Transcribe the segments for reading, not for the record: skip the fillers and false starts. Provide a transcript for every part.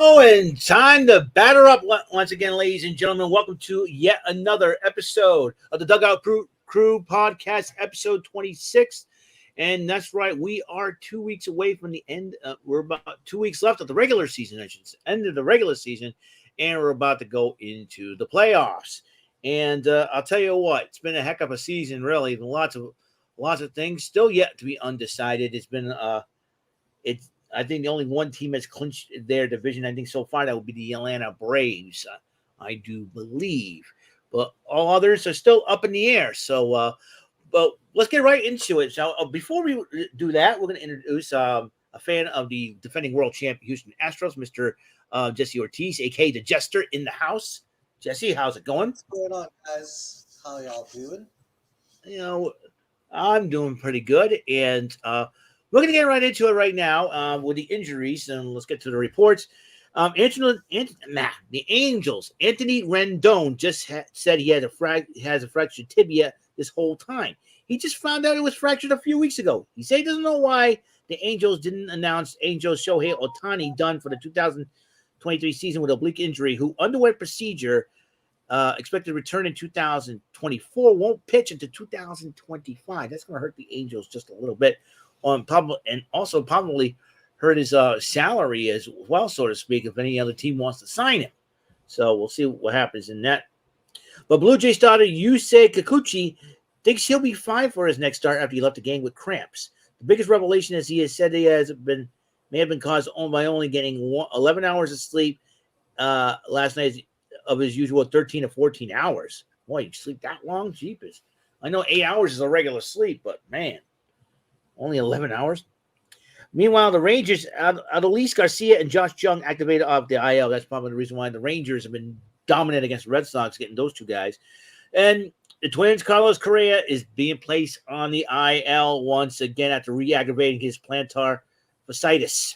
Oh, and time to batter up once again, ladies and gentlemen. Welcome to yet another episode of the Dugout Crew Podcast, episode 26. And that's right, we are 2 weeks away from the end. We're about 2 weeks left of the regular season, I should say, end of the regular season, and we're about to go into the playoffs. And I'll tell you what, it's been a heck of a season, really. Lots of things still yet to be undecided. It's I think the only one team that's clinched their division, I think so far, that would be the Atlanta Braves, I do believe. But all others are still up in the air. But let's get right into it. So before we do that, we're going to introduce a fan of the defending world champion Houston Astros, Mr. Jesse Ortiz, a.k.a. the Jester in the house. Jesse, how's it going? What's going on, guys? How y'all doing? You know, I'm doing pretty good. And we're going to get right into it right now with the injuries, and let's get to the reports. The Angels, Anthony Rendon just said he has a fractured tibia this whole time. He just found out it was fractured a few weeks ago. He said he doesn't know why the Angels didn't announce Angels Shohei Ohtani done for the 2023 season with oblique injury, who underwent procedure, expected to return in 2024, won't pitch until 2025. That's going to hurt the Angels just a little bit. And also probably hurt his salary as well, so to speak, if any other team wants to sign him. So we'll see what happens in that. But Blue Jays starter Yusei Kikuchi thinks he'll be fine for his next start after he left the game with cramps. The biggest revelation is he has said may have been caused by only getting 11 hours of sleep last night of his usual 13 to 14 hours. Boy, you sleep that long? Jeepers. I know 8 hours is a regular sleep, but man, only 11 hours. Meanwhile, the Rangers, Adolis Garcia and Josh Jung activated off the IL. That's probably the reason why the Rangers have been dominant against the Red Sox, getting those two guys. And the Twins, Carlos Correa, is being placed on the IL once again after re-aggravating his plantar fasciitis.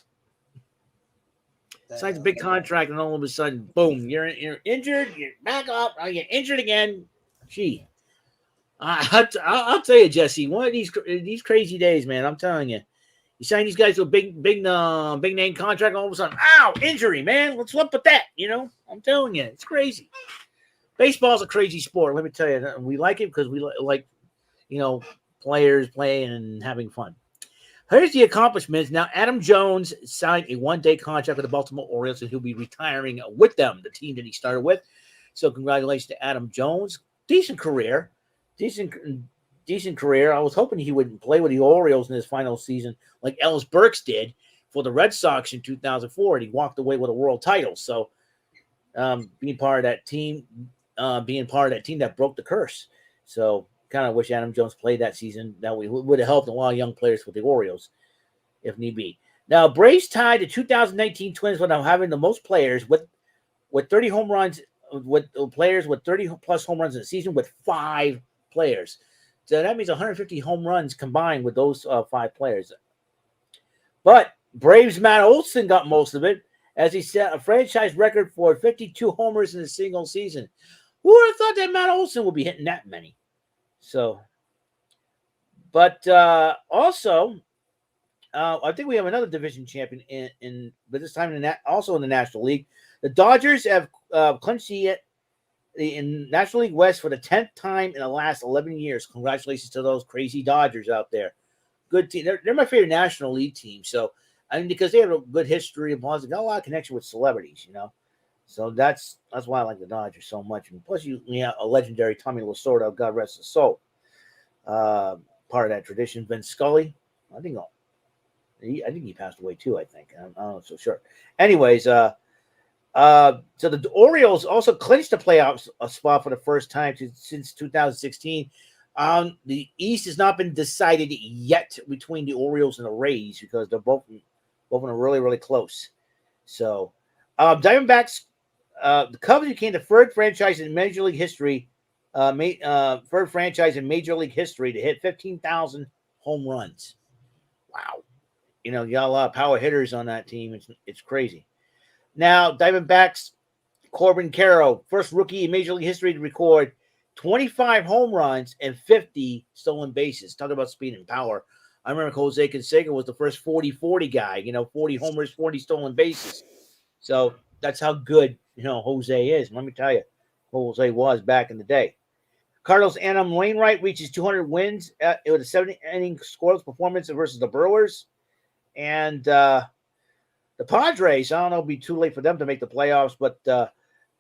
Signs a big contract, and all of a sudden, boom, you're injured, you're back up, you're injured again. Gee. I'll tell you, Jesse, one of these crazy days, man, I'm telling you. You sign these guys to a big name contract, all of a sudden, ow, injury, man. What's up with that? I'm telling you, it's crazy. Baseball's a crazy sport, let me tell you. We like it because we like, players playing and having fun. Here's the accomplishments. Now, Adam Jones signed a one-day contract with the Baltimore Orioles, and he'll be retiring with them, the team that he started with. So congratulations to Adam Jones. Decent career. I was hoping he would play with the Orioles in his final season like Ellis Burks did for the Red Sox in 2004, and he walked away with a world title. So being part of that team that broke the curse. So kind of wish Adam Jones played that season. That would have helped a lot of young players with the Orioles, if need be. Now, Braves tied the 2019 Twins with having the most players with 30 home runs, with players with 30-plus home runs in the season with 5 players. So that means 150 home runs combined with those 5 players. But Braves' Matt Olson got most of it, as he set a franchise record for 52 homers in a single season. Who would have thought that Matt Olson would be hitting that many? So, but also, I think we have another division champion but this time also in the National League. The Dodgers have clinched in National League West for the 10th time in the last 11 years. Congratulations to those crazy Dodgers out there. Good team. They're my favorite National League team. So, because they have a good history and got a lot of connection with celebrities, So that's why I like the Dodgers so much. And plus, you have a legendary Tommy Lasorda, God rest his soul. Part of that tradition. Vince Scully, I think he passed away too. I'm not so sure. Anyways, so the Orioles also clinched the playoffs spot for the first time since 2016. The East has not been decided yet between the Orioles and the Rays because they're both are really, really close. So, Diamondbacks, the Cubs became the third franchise in Major League history to hit 15,000 home runs. Wow. You got a lot of power hitters on that team. It's crazy. Now, Diamondbacks, Corbin Carroll, first rookie in Major League history to record 25 home runs and 50 stolen bases. Talk about speed and power. I remember Jose Canseco was the first 40-40 guy, 40 homers, 40 stolen bases. So that's how good Jose is. Let me tell you, Jose was back in the day. Cardinals Adam Wainwright reaches 200 wins. It was a 7-inning scoreless performance versus the Brewers. And the Padres, I don't know, it'll be too late for them to make the playoffs, but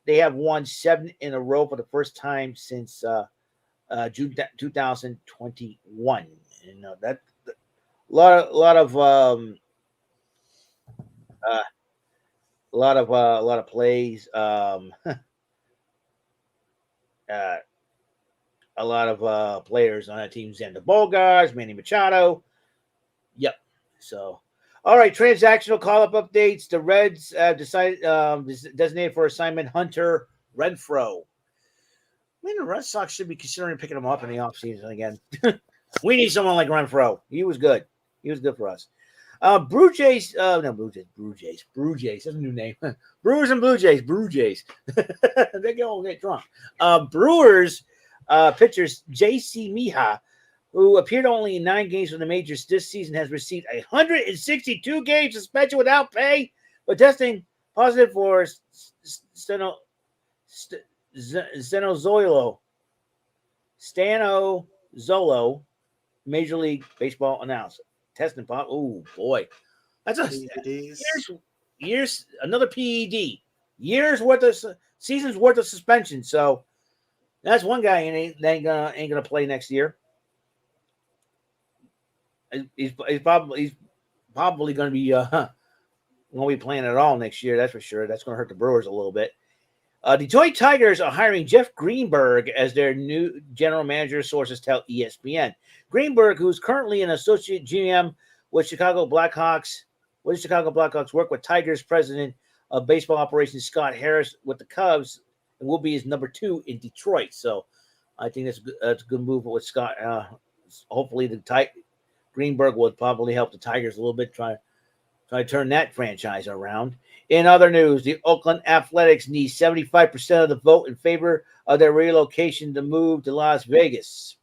they have won 7 in a row for the first time since June 2021. And that a lot of plays. A lot of players on that team. Xander Bogaerts, Manny Machado. Yep. So, all right. Transactional call-up updates. The Reds decided designated for assignment Hunter Renfroe. I mean, the Red Sox should be considering picking him up in the offseason again. We need someone like Renfroe. He was good. He was good for us. Brew Jays. Brew Jays. That's a new name. Brewers and Blue Jays. Brew Jays. They all get drunk. Brewers pitchers J.C. Mija, who appeared only in 9 games for the majors this season, has received a 162-game suspension without pay for testing positive for Stanozolo, Major League Baseball announcer. Testing pop. Oh boy, that's a years another PED. Seasons worth of suspension. So that's one guy ain't gonna play next year. He's probably gonna be won't be playing at all next year. That's for sure. That's gonna hurt the Brewers a little bit. Detroit Tigers are hiring Jeff Greenberg as their new general manager, sources tell ESPN. Greenberg, who's currently an associate GM with Chicago Blackhawks, worked with Tigers president of baseball operations Scott Harris with the Cubs, and will be his number 2 in Detroit. So I think that's a good move with Scott. Hopefully, Greenberg will probably help the Tigers a little bit, try to turn that franchise around. In other news, the Oakland Athletics need 75% of the vote in favor of their relocation to move to Las Vegas.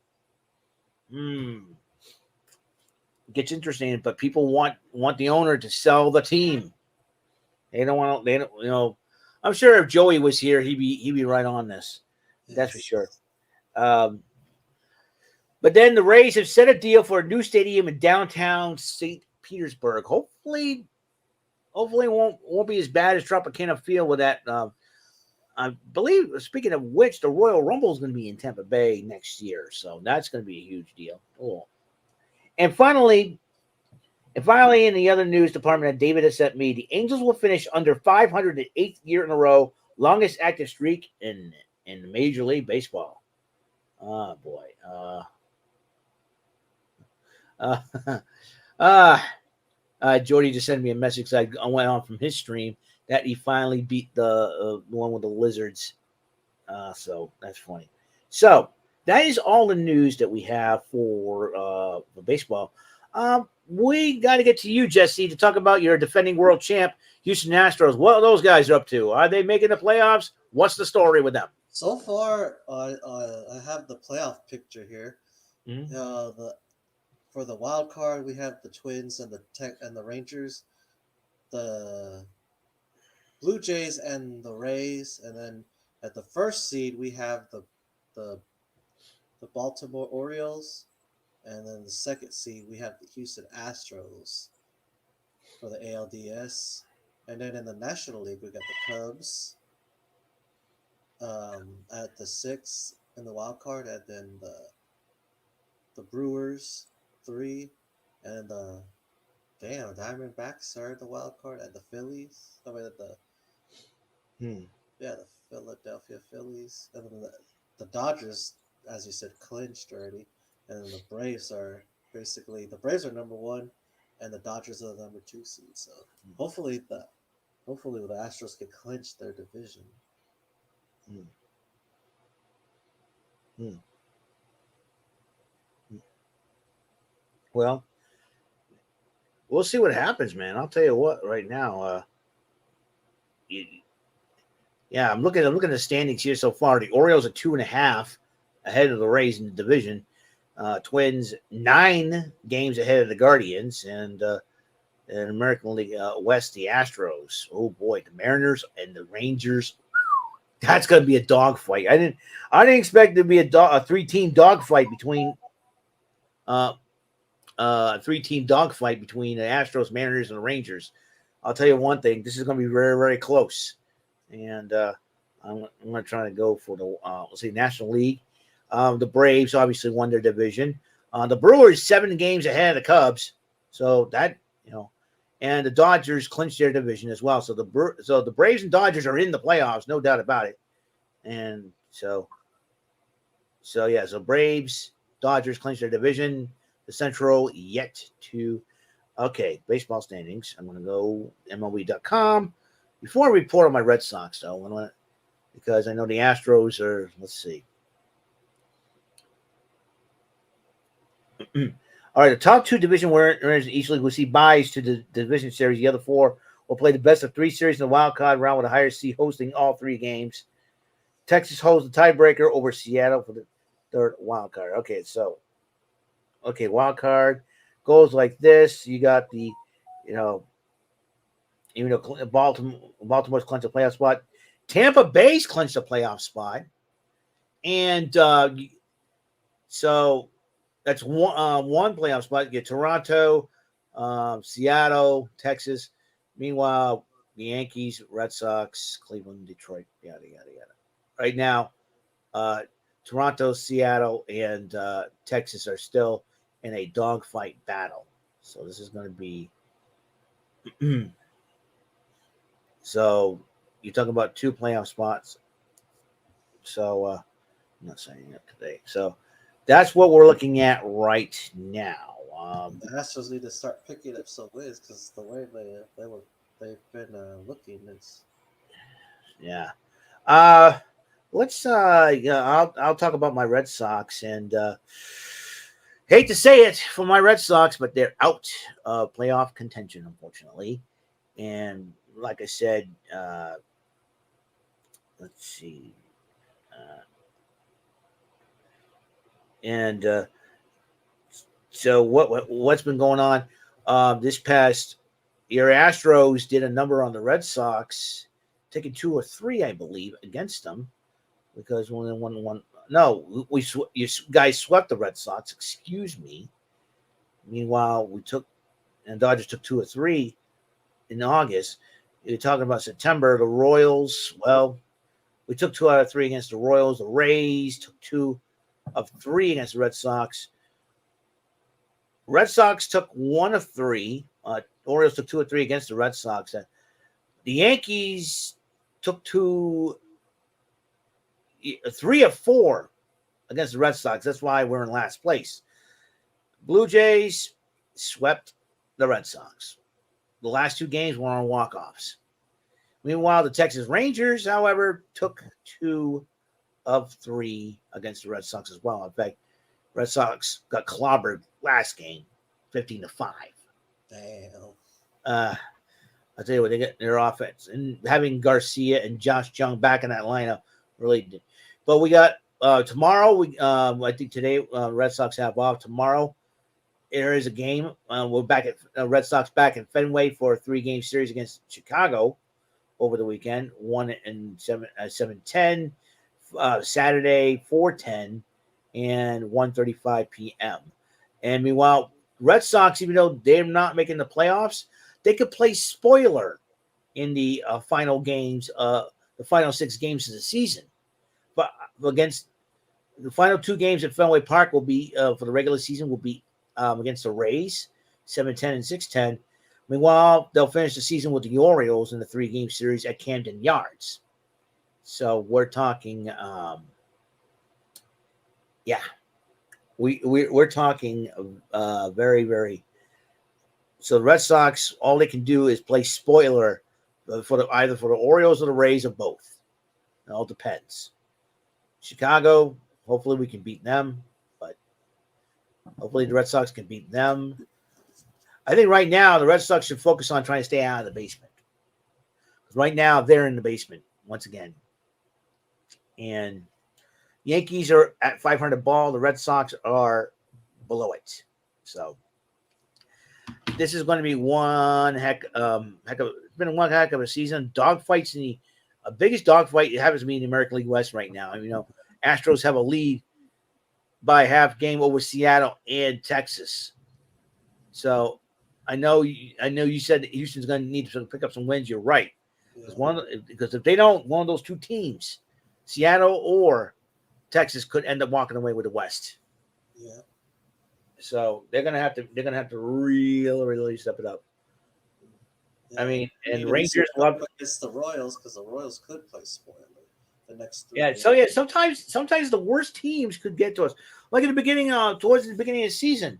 Gets interesting, but people want the owner to sell the team. They don't want. They don't. I'm sure if Joey was here, he'd be right on this. Yes. That's for sure. But then the Rays have set a deal for a new stadium in downtown St. Petersburg. Hopefully won't be as bad as Tropicana Field with that. I believe, speaking of which, the Royal Rumble is going to be in Tampa Bay next year, so that's going to be a huge deal. Cool. And finally, in the other news department that David has sent me, the Angels will finish under 500 the 8th year in a row, longest active streak in Major League Baseball. Oh boy. Jordy just sent me a message. I went on from his stream that he finally beat the one with the lizards. So that's funny. So that is all the news that we have for baseball. We got to get to you, Jesse, to talk about your defending world champ, Houston Astros. What are those guys up to? Are they making the playoffs? What's the story with them? So far, I have the playoff picture here. Mm-hmm. For the wild card, we have the Twins and the Rangers, the Blue Jays and the Rays, and then at the first seed we have the Baltimore Orioles, and then the second seed we have the Houston Astros for the ALDS, and then in the National League we got the Cubs at the 6th in the wild card, and then the Brewers 3, and the Diamondbacks are the wild card at the Phillies. The Philadelphia Phillies, and then the Dodgers, as you said, clinched already, and then the Braves are number 1, and the Dodgers are the number 2 seed. So hopefully the Astros can clinch their division. Well, we'll see what happens, man. I'll tell you what. Right now, I'm looking at the standings here so far. The Orioles are 2.5 ahead of the Rays in the division. Twins 9 games ahead of the Guardians, and In American League West, the Astros. Oh boy, the Mariners and the Rangers. That's going to be a dogfight. I didn't expect there to be a 3-team dogfight between three-team dogfight between the Astros, Mariners, and the Rangers. I'll tell you one thing: this is going to be very, very close. And I'm going to try to go for the let's see, National League. The Braves obviously won their division. The Brewers 7 games ahead of the Cubs, so that and the Dodgers clinched their division as well. So the Braves and Dodgers are in the playoffs, no doubt about it. And so Braves, Dodgers clinched their division. The Central yet to. Okay, baseball standings. I'm going to go MLB.com. Before I report on my Red Sox, though, because I know the Astros are. Let's see. All right, the top 2 division winners in each league will see byes to the division series. The other 4 will play the best of 3 series in the wild card round with a higher seed hosting all 3 games. Texas holds the tiebreaker over Seattle for the 3rd wild card. Okay, wild card goes like this. You got the, even though Baltimore's clinched a playoff spot, Tampa Bay's clinched a playoff spot, and so that's one playoff spot. You get Toronto, Seattle, Texas. Meanwhile, the Yankees, Red Sox, Cleveland, Detroit, yada yada yada. Right now, Toronto, Seattle, and Texas are still in a dogfight battle. So this is going to be. So you're talking about 2 playoff spots. So I'm not saying that today. So that's what we're looking at right now. The Astros need to start picking up some wins because the way they've been looking is. Yeah. Let's. I'll talk about my Red Sox, and hate to say it for my Red Sox, but they're out of playoff contention, unfortunately. And like I said, let's see. So what's been going on this past year? Astros did a number on the Red Sox, taking 2 or 3, I believe, against them, because one. No, you guys swept the Red Sox. Excuse me. Meanwhile, Dodgers took 2 or 3 in August. You're talking about September. The Royals. Well, we took 2 out of 3 against the Royals. The Rays took 2 of 3 against the Red Sox. Red Sox took 1 of 3. Orioles took 2 or 3 against the Red Sox. The Yankees took 3 of 4 against the Red Sox. That's why we're in last place. Blue Jays swept the Red Sox. The last 2 games were on walk-offs. Meanwhile, the Texas Rangers, however, took 2 of 3 against the Red Sox as well. In fact, Red Sox got clobbered last game, 15-5. Damn. I'll tell you what, they get their offense. And having Garcia and Josh Jung back in that lineup really did. But we got tomorrow, I think today, Red Sox have off. Tomorrow, there is a game. We're back at Red Sox back in Fenway for a 3-game series against Chicago over the weekend. 7:10, Saturday 4:10, and 1:35 p.m. And meanwhile, Red Sox, even though they're not making the playoffs, they could play spoiler in the final games, the final 6 games of the season. But against the final 2 games at Fenway Park will be for the regular season will be against the Rays, 7:10 and 6:10. Meanwhile, they'll finish the season with the Orioles in the 3-game series at Camden Yards. So we're talking, we're talking very, very. So the Red Sox, all they can do is play spoiler for either for the Orioles or the Rays or both. It all depends. Chicago, hopefully we can beat them, but hopefully the Red Sox can beat them. I think right now the Red Sox should focus on trying to stay out of the basement. Right now they're in the basement once again. And Yankees are at 500 ball. The Red Sox are below it. So this is going to be one it's been one heck of a season. Dogfights in the biggest dogfight it happens to be in the American League West right now. Astros have a lead by half game over Seattle and Texas. So I know you said that Houston's going to need to pick up some wins. You're right. Because if they don't, one of those two teams, Seattle or Texas, could end up walking away with the West. Yeah. So they're gonna have to really, really step it up. Yeah. I mean, and Even Rangers love against the Royals because the Royals could play spoiler the next 3 yeah. games. So yeah, sometimes the worst teams could get to us. Like in the beginning, towards the beginning of the season,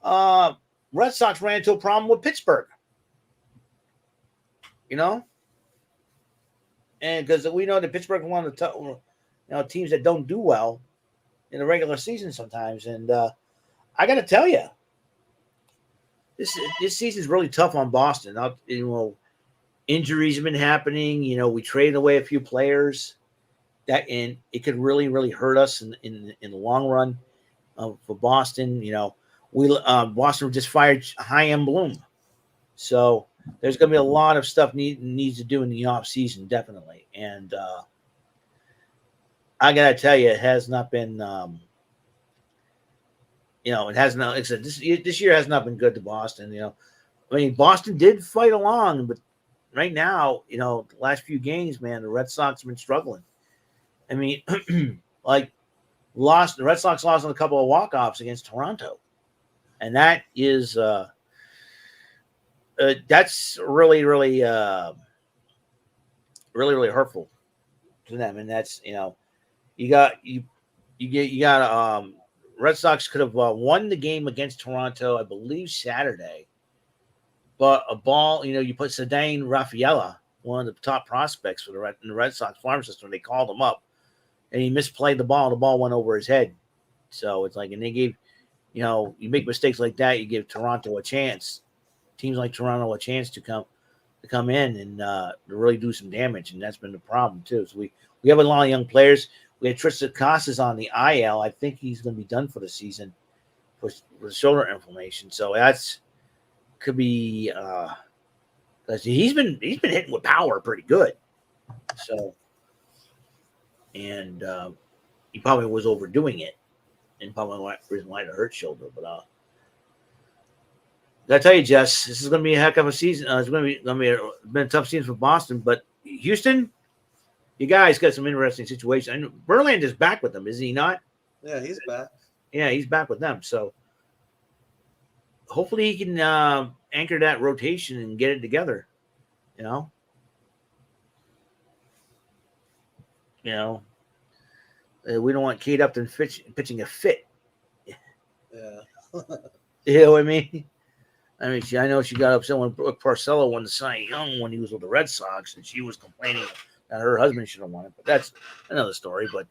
Red Sox ran into a problem with Pittsburgh. And because we know that Pittsburgh is one of the teams that don't do well in the regular season sometimes. And I got to tell you, this season is really tough on Boston. Injuries have been happening. We traded away a few players and it could really, really hurt us in the long run for Boston. Boston just fired Chaim Bloom, so there's going to be a lot of stuff needs to do in the off season, definitely. And I got to tell you, it has not been. It has not. Like I said, this year has not been good to Boston. Boston did fight along, but right now, the last few games, man, the Red Sox have been struggling. I mean, the Red Sox lost on a couple of walk-offs against Toronto, and that is that's really, really, really, really hurtful to them. And that's you got Red Sox could have won the game against Toronto, I believe, Saturday. But a ball, you put Ceddanne Rafaela, one of the top prospects for the Red Sox farm system. They called him up, and he misplayed the ball. The ball went over his head. So it's like, and they gave, you make mistakes like that, you give Toronto a chance. Teams like Toronto a chance to come in and to really do some damage, and that's been the problem too. So we have a lot of young players. We had Tristan Casas on the IL. I think he's going to be done for the season for shoulder inflammation. So that's could be because he's been hitting with power pretty good. So and he probably was overdoing it, and probably reason why it hurt shoulder. But I tell you, Jess, this is going to be a heck of a season. It's going to be been a tough season for Boston, but Houston, you guys got some interesting situations. I know Verlander is back with them, is he not? Yeah, he's back. Yeah, he's back with them. So hopefully he can anchor that rotation and get it together. We don't want Kate Upton pitching a fit. Yeah. You know what I mean? I know she got upset when Brooke Porcello won the Cy Young when he was with the Red Sox, and she was complaining that her husband should have won it. But that's another story. But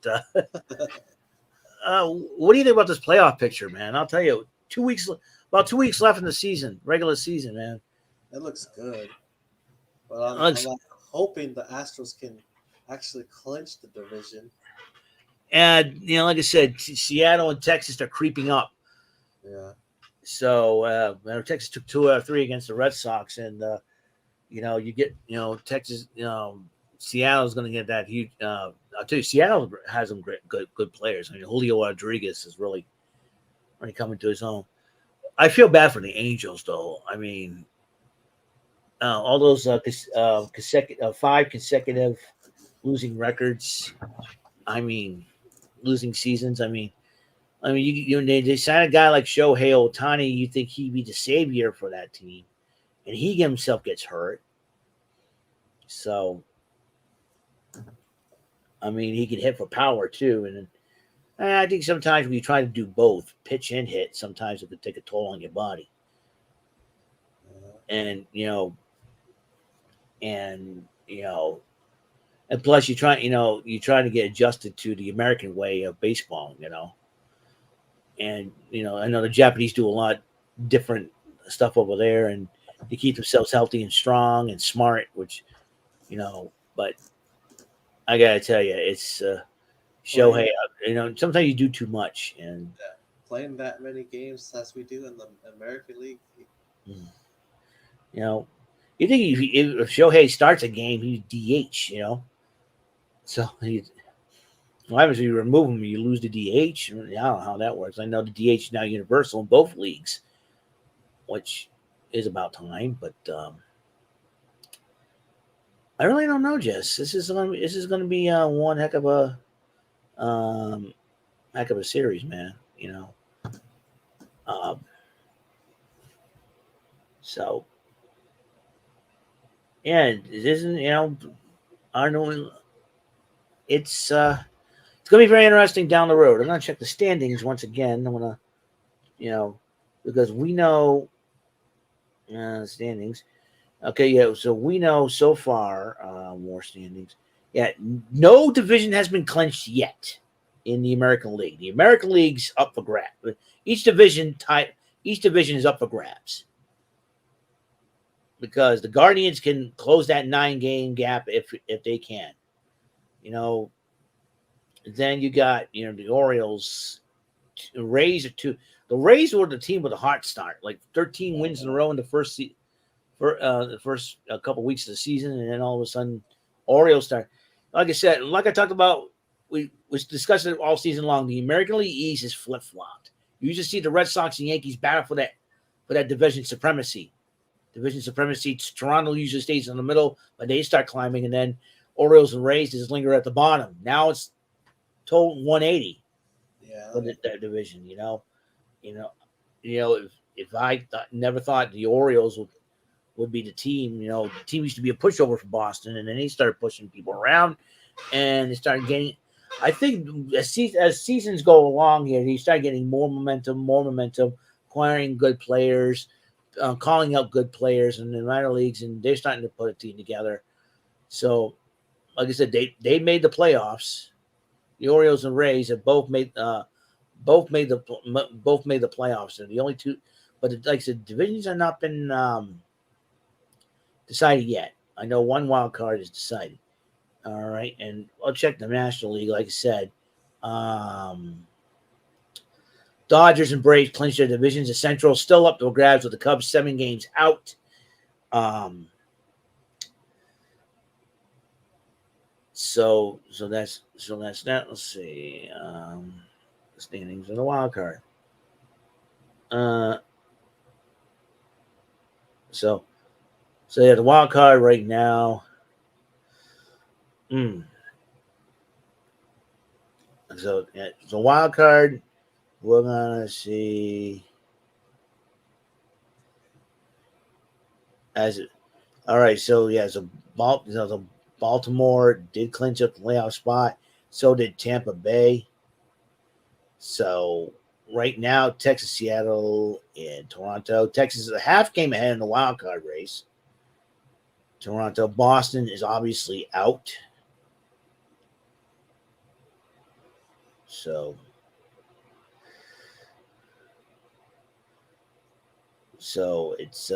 what do you think about this playoff picture, man? I'll tell you, about 2 weeks left in the season, regular season, man. It looks good. But I'm hoping the Astros can actually clinch the division. And, like I said, Seattle and Texas are creeping up. Yeah. So Texas took 2 out of 3 against the Red Sox, and you get Texas. Seattle's going to get that huge. I'll tell you, Seattle has some good players. Julio Rodriguez is really coming to his own. I feel bad for the Angels, though. All those 5 consecutive losing records. Losing seasons. They sign a guy like Shohei Ohtani. You think he'd be the savior for that team, and he himself gets hurt. So, he can hit for power too. And I think sometimes when you try to do both, pitch and hit, sometimes it could take a toll on your body. And and plus you try to get adjusted to the American way of baseball. And I know the Japanese do a lot different stuff over there, and they keep themselves healthy and strong and smart. Which, but I gotta tell you, it's Shohei. Sometimes you do too much, and playing that many games as we do in the American League, Mm. You know, you think if Shohei starts a game, he's DH. So what happens if you remove him? You lose the DH. I don't know how that works. I know the DH is now universal in both leagues, which is about time. But I really don't know, Jess. This is gonna be one um, heck of a series, man. Um, so yeah, it isn't. I don't know. It's gonna be very interesting down the road. I'm gonna check the standings once again. I'm gonna, you know, because we know standings. Okay, yeah. So we know so far more standings. Yeah, no division has been clinched yet in the American League. The American League's up for grabs. Each division type, each division is up for grabs because the Guardians can close that 9-game gap if they can. You know, then you got the Orioles, Rays are two. The Rays were the team with a hot start, like 13 wins in a row in the first couple of weeks of the season, and then all of a sudden, Orioles start. Like I said, like I talked about, we was discussing it all season long. The American League East is flip flopped. You just see the Red Sox and Yankees battle for that division supremacy. Division supremacy. Toronto usually stays in the middle, but they start climbing, and then Orioles and Rays just linger at the bottom. Now it's total 180 for that division. If I never thought the Orioles would be the team. The team used to be a pushover for Boston, and then they started pushing people around, and they started getting. I think as seasons go along here, they start getting more momentum, acquiring good players, calling out good players in the minor leagues, and they're starting to put a team together. So, like I said, they made the playoffs. The Orioles and Rays have both made the playoffs. They're the only two, but like I said, divisions have not been decided yet. I know one wild card is decided. All right, and I'll check the National League. Like I said, Dodgers and Braves clinched their divisions. The Central still up to grabs with the Cubs 7 games out. So that's that. Let's see. Standings in the wild card. So yeah, the wild card right now. So yeah, the wild card. We're gonna see. All right. So yeah, so Baltimore did clinch up the playoff spot. So did Tampa Bay. So right now, Texas, Seattle, and Toronto. Texas is a half game ahead in the wild card race. Toronto, Boston is obviously out. So it's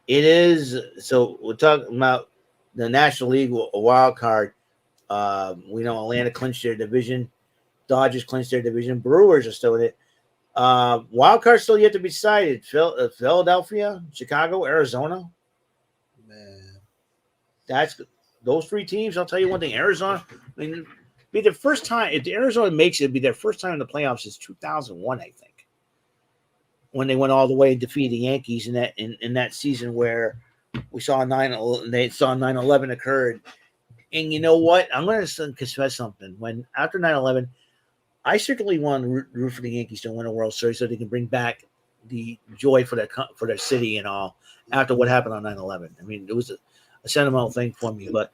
it is. So we're talking about the National League wild card. We know Atlanta clinched their division. Dodgers clinched their division. Brewers are still in it. Wild card still yet to be decided. Philadelphia, Chicago, Arizona. Man, That's those 3 teams. I'll tell you one thing. Arizona, I mean, be the first time if Arizona makes it, it'd be their first time in the playoffs since 2001, I think, when they went all the way and defeated the Yankees in that season where we saw 9/11 occurred. And you know what? I'm going to confess something. When after 9/11, I certainly want to root for the Yankees to win a World Series so they can bring back the joy for their city and all after what happened on 9/11. I mean, it was a sentimental thing for me. But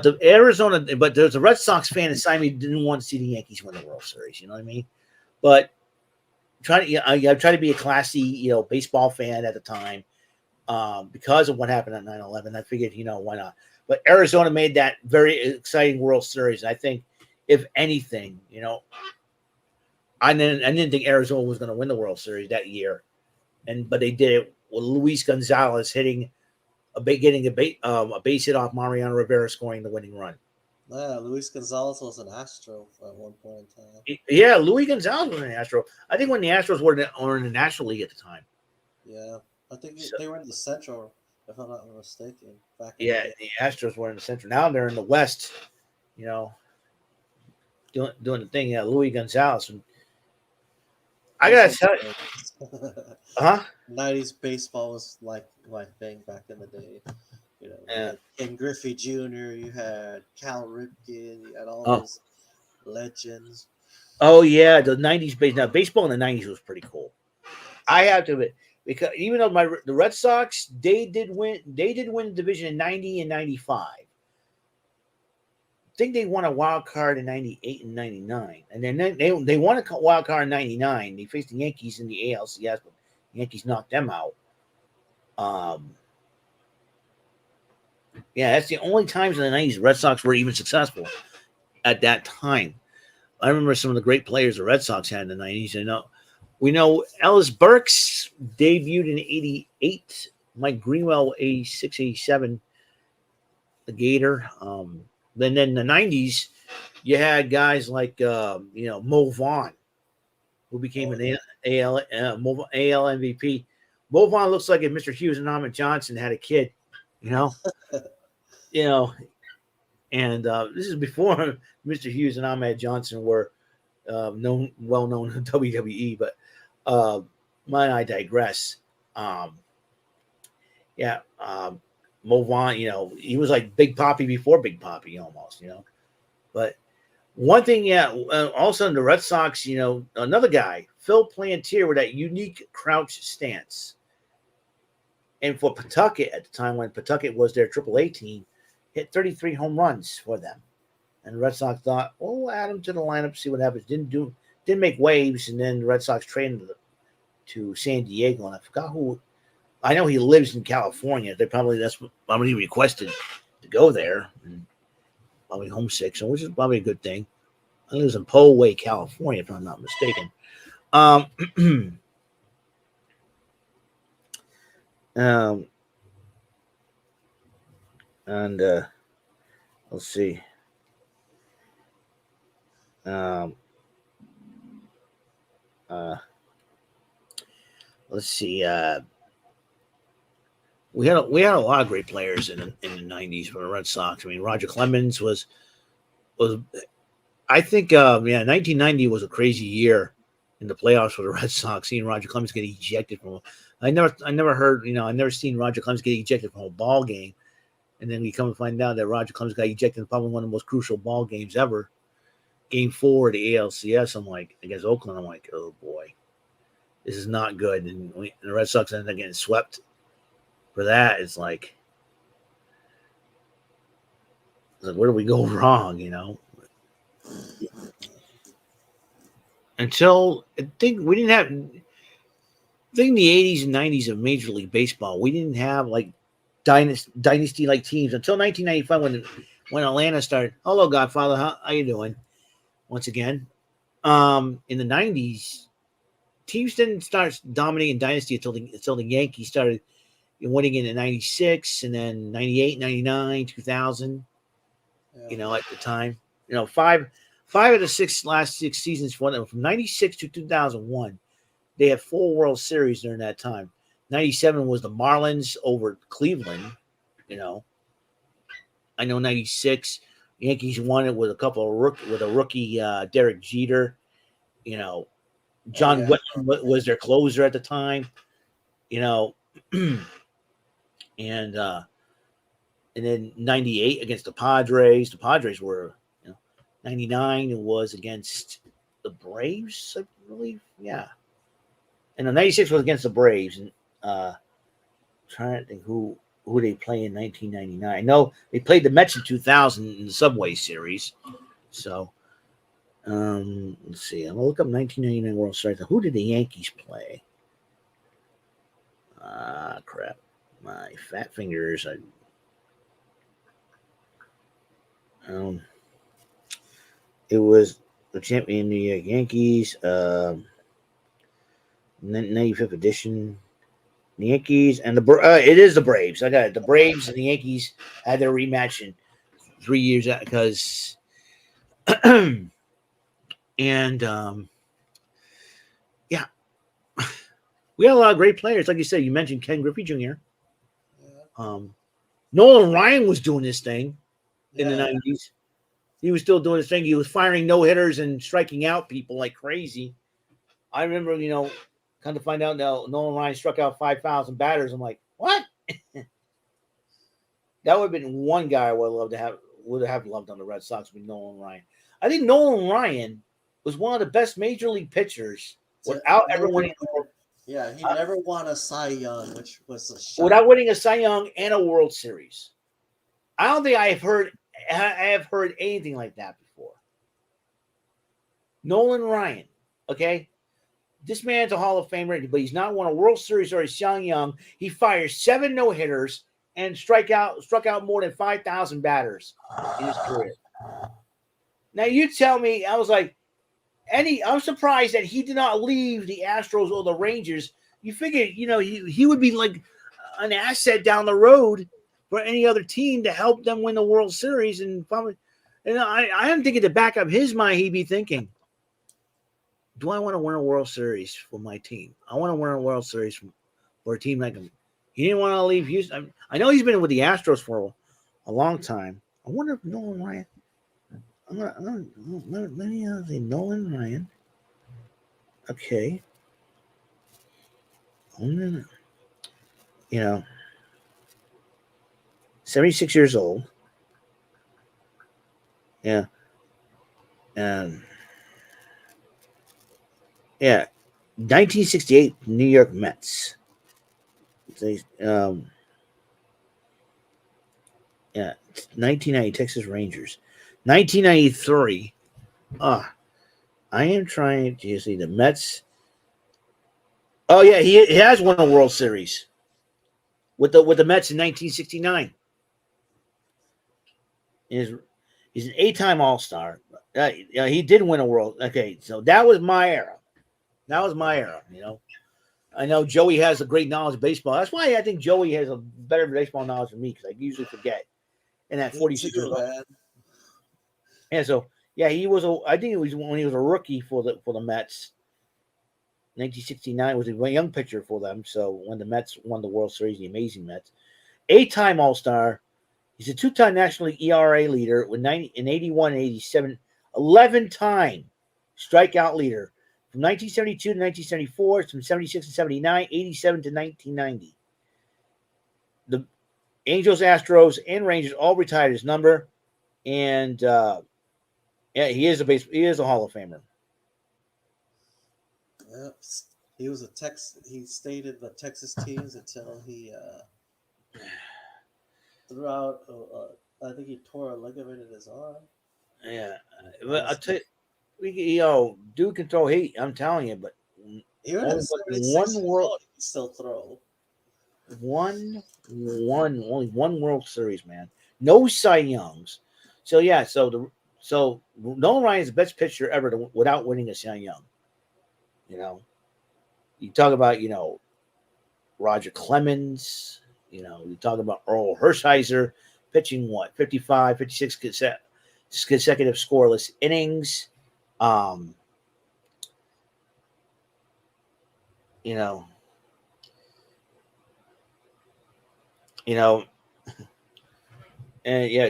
there's a Red Sox fan inside me didn't want to see the Yankees win the World Series. You know what I mean? But I tried to be a classy, baseball fan at the time because of what happened at 9/11. I figured, why not? But Arizona made that very exciting World Series. I think, if anything, I didn't think Arizona was going to win the World Series that year, but they did it with Luis Gonzalez getting a base hit off Mariano Rivera, scoring the winning run. Yeah, Luis Gonzalez was an Astro at one point in time. Yeah, Luis Gonzalez was in the Astro. I think when the Astros were in the National League at the time. Yeah, I think So, they were in the Central, if I'm not mistaken, back in the yeah, day. the Astros were in the Central. Now they're in the West. You know, doing the thing. Yeah, Luis Gonzalez. And I Those gotta were tell you, the days. huh? 90s baseball was like my thing back in the day. You Yeah. had Ken Griffey Jr., you had Cal Ripken, you had all Oh, those legends. oh yeah, the '90s base. Now baseball in the '90s was pretty cool. I have to admit, because even though the Red Sox they did win the division in '90 and '95. I think they won a wild card in '98 and '99, and then they won a wild card in '99. They faced the Yankees in the ALCS, but the Yankees knocked them out. Um, yeah, that's the only times in the '90s the Red Sox were even successful at that time. I remember some of the great players the Red Sox had in the '90s. We know Ellis Burks debuted in '88. Mike Greenwell, '86, '87, the Gator. Then in the '90s, you had guys like Mo Vaughn, who became Oh, an yeah. AL MVP. Mo Vaughn looks like if Mr. Hughes and Ahmed Johnson had a kid, you know, you know, and this is before Mr. Hughes and Ahmed Johnson were well known in WWE. But I digress. Um, yeah, Mo Vaughn, he was like Big Poppy before Big Poppy almost, But one thing, yeah, also in the Red Sox, another guy, Phil Plantier, with that unique crouch stance. And for Pawtucket at the time, when Pawtucket was their AAA team, hit 33 home runs for them. And the Red Sox thought, well, we'll add him to the lineup, see what happens. Didn't make waves, and then the Red Sox traded him to San Diego, and I forgot who. I know he lives in California. That's probably he requested to go there, and probably homesick, so which is probably a good thing. He lives in Poway, California, if I'm not mistaken. Um, um, and let's see. Um, uh, let's see. We had a lot of great players in the '90s for the Red Sox. I mean, Roger Clemens was. I think 1990 was a crazy year in the playoffs for the Red Sox. Seeing Roger Clemens get ejected from, I never heard, I never seen Roger Clemens get ejected from a ball game, and then we come to find out that Roger Clemens got ejected in probably one of the most crucial ball games ever, Game 4 of the ALCS. I'm like, against Oakland. I'm like, oh boy, this is not good. And the Red Sox ended up getting swept for that. It's like where do we go wrong? Until I think we didn't have. I think in the '80s and '90s of Major League Baseball, we didn't have like dynasty like teams until 1995 when Atlanta started. Hello, Godfather, how you doing? Once again, in the '90s, teams didn't start dominating dynasty until the Yankees started winning in '96 and then '98, '99, 2000. Yeah. At the time, five of the last six seasons from '96 to 2001. They had 4 World Series during that time. '97 was the Marlins over Cleveland. You know, I know '96 Yankees won it with a rookie Derek Jeter. You know, Oh John yeah. Whitman was their closer at the time. You know, and then '98 against the Padres. The Padres were '99. It was against the Braves, I believe. Yeah, and the '96 was against the Braves. And trying to think who they play in 1999. No, they played the Mets in 2000 in the Subway Series. So let's see. I'm gonna look up 1999 World Series. Who did the Yankees play? Crap. My fat fingers. It was the champion New York Yankees. 95th edition. The Yankees and it is the Braves. I got it. The Braves and the Yankees had their rematch in 3 years because and yeah, we had a lot of great players. Like you said, you mentioned Ken Griffey Jr. Yeah. Nolan Ryan was doing this thing in the Yeah. 90s. He was still doing his thing. He was firing no hitters and striking out people like crazy. I remember, kind of find out now Nolan Ryan struck out 5,000 batters. I'm like, what? That would have been one guy I would have loved on the Red Sox with Nolan Ryan. I think Nolan Ryan was one of the best major league pitchers without ever winning. Yeah, he never won a Cy Young, which was a shock. Without winning a Cy Young and a World Series. I don't think I have heard anything like that before. Nolan Ryan, okay? This man's a Hall of Famer, but he's not won a World Series or a Cy Young. He fires 7 no-hitters and struck out more than 5,000 batters in his career. Now you tell me, I was like, I'm surprised that he did not leave the Astros or the Rangers. You figure, he would be like an asset down the road for any other team to help them win the World Series. And probably, I am thinking to back up his mind, he'd be thinking, do I want to win a World Series for my team? I want to win a World Series for a team like him. He didn't want to leave Houston. I know he's been with the Astros for a long time. I wonder if Nolan Ryan. Let me say Nolan Ryan. Okay. 76 years old. Yeah. And 1968 New York Mets. 1990 Texas Rangers. 1993. I am trying to see the Mets. Oh yeah, he has won a World Series with the Mets in 1969. He's an 8-time All-Star. He did win a World. Okay, so that was my era. I know Joey has a great knowledge of baseball. That's why I think Joey has a better baseball knowledge than me because I usually forget. And at 46 years old. And so he was I think it was when he was a rookie for the Mets. 1969 was a young pitcher for them. So when the Mets won the World Series, the amazing Mets, 8-time All-Star. He's a 2-time National League ERA leader with 90 in 81 and 87, 11-time strikeout leader from 1972 to 1974, from 76 to 79, 87 to 1990. The Angels, Astros, and Rangers all retired his number, and he is a Hall of Famer. Yep. He was he stayed in the Texas teams until he threw out. I think he tore a ligament in his arm. Yeah, but I'll tell you, dude can throw heat. I'm telling you, but even at 76 years old, he can still throw. Only one World Series, man. No Cy Youngs. So Nolan Ryan is the best pitcher ever without winning a Cy Young. You talk about Roger Clemens. You talk about Earl Hershiser pitching 55, 56 consecutive scoreless innings. And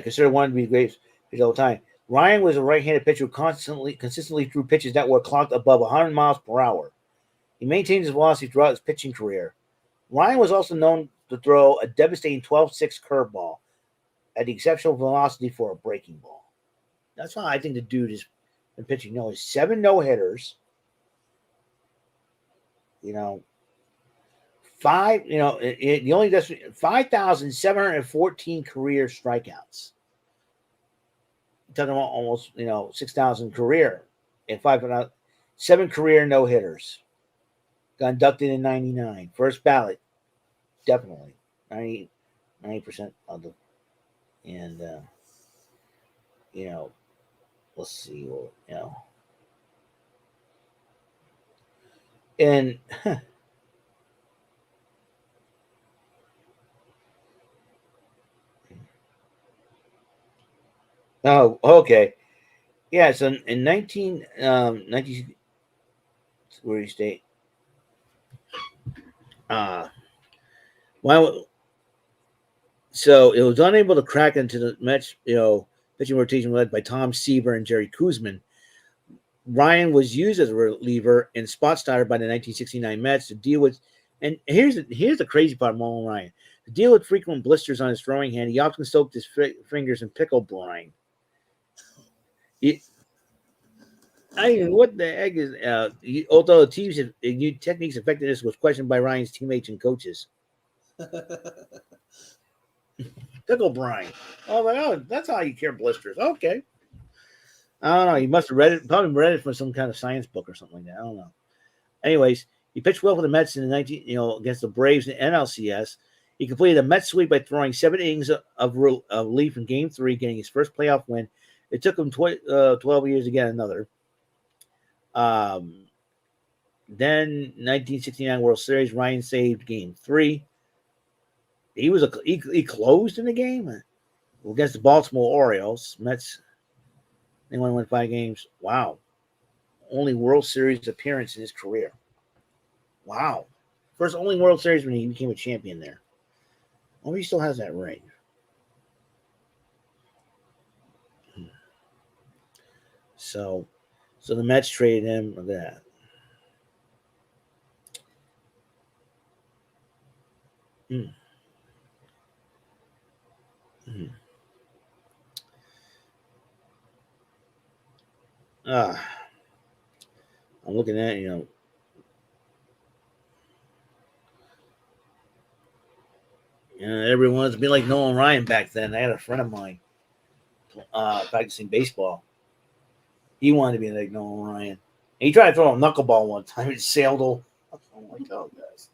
considered one to be great his whole time. Ryan was a right-handed pitcher who consistently threw pitches that were clocked above 100 miles per hour. He maintained his velocity throughout his pitching career. Ryan was also known to throw a devastating 12-6 curveball at the exceptional velocity for a breaking ball. That's why I think the dude has been pitching. He's 7 no-hitters. 5,714 career strikeouts. Talking about almost 6,000 career and 7 career no hitters. Got inducted in '99, first ballot, definitely 90% of the, and let's see, and Oh, okay. Yeah, so in 19 where do you stay? Uh well, so it was unable to crack into the Mets, pitching rotation led by Tom Seaver and Jerry Kuzman. Ryan was used as a reliever and spot starter by the 1969 Mets to deal with. And here's the crazy part, Mullen Ryan. To deal with frequent blisters on his throwing hand, he often soaked his fingers in pickle brine. I mean, what the heck is? Although the team's new techniques effectiveness was questioned by Ryan's teammates and coaches. Pickle brine. Oh, like, oh, that's how you cure blisters. Okay. I don't know. He must have read it, probably read it from some kind of science book or something like that. I don't know. Anyways, he pitched well for the Mets in the against the Braves in the NLCS. He completed a Mets sweep by throwing 7 innings of relief in Game 3, getting his first playoff win. It took him 12 years to get another. Then 1969 World Series, Ryan saved Game 3. He closed in the game against the Baltimore Orioles. Mets, they only won 5 games. Wow. Only World Series appearance in his career. Wow. First only World Series when he became a champion there. Oh, he still has that ring. So the Mets traded him for that. I'm looking at, everyone's been like Nolan Ryan back then. I had a friend of mine practicing baseball. He wanted to be like Nolan Ryan. And he tried to throw a knuckleball one time. It sailed all. Oh my God, guys.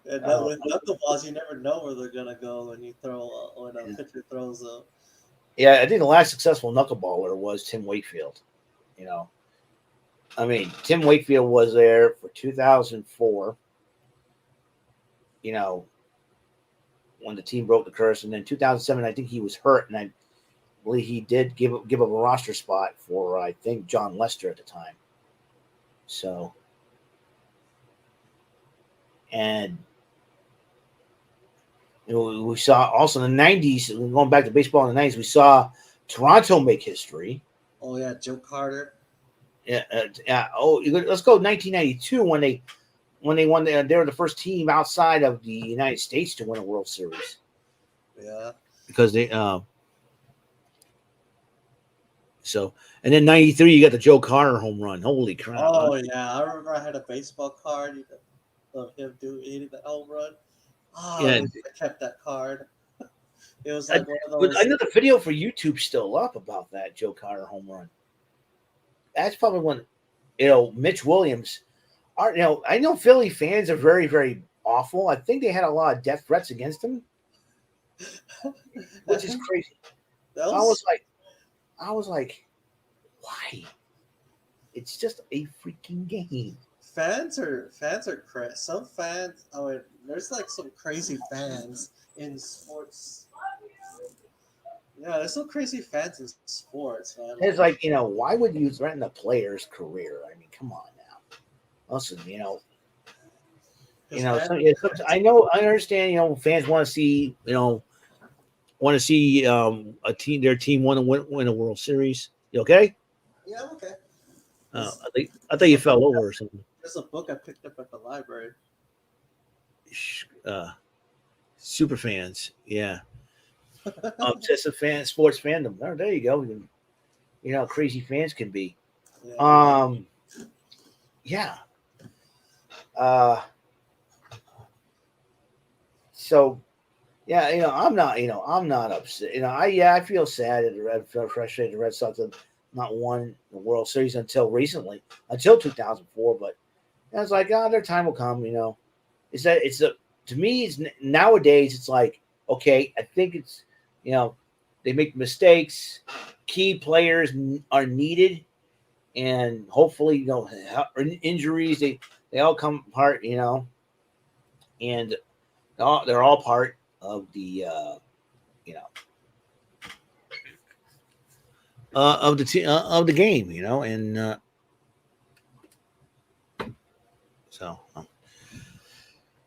And with knuckleballs, you never know where they're gonna go when a pitcher throws them. Yeah, I think the last successful knuckleballer was Tim Wakefield. I mean, Tim Wakefield was there for 2004. When the team broke the curse, and then 2007, I think he was hurt, and I believe he did give up a roster spot for I think John Lester at the time. So, and we saw also in the 90s, going back to baseball in the 90s, we saw Toronto make history. Oh yeah, Joe Carter. Yeah. Let's go 1992 when they won. They were the first team outside of the United States to win a World Series. Yeah. Because they So, and then 93, you got the Joe Carter home run. Holy crap. Oh, yeah. I remember I had a baseball card of him hitting that home run. Oh, yeah. I kept that card. It was like one of those. I know the video for YouTube's still up about that Joe Carter home run. That's probably when, Mitch Williams. I know Philly fans are very, very awful. I think they had a lot of death threats against him, which is crazy. I was like, why? It's just a freaking game. Fans are crazy. Some fans. I mean, there's like some crazy fans in sports. Yeah, there's some crazy fans in sports, man. It's like, why would you threaten a player's career? I mean, come on now. Listen, I know, I understand. Fans want to see, their team win a World Series. You okay? Yeah, I'm okay. I thought you fell over or something. There's a book I picked up at the library. Super fans, yeah. Obsessive sports fandom. Oh, there you go. You know how crazy fans can be. Yeah. Yeah. So, yeah, I'm not upset. I feel sad I feel frustrated. The Red Sox have not won the World Series until recently, until 2004. But I was like, their time will come. To me, it's nowadays. It's like, okay, I think it's, they make mistakes. Key players are needed, and hopefully, injuries they all come apart. And they're all part of the of the game, and so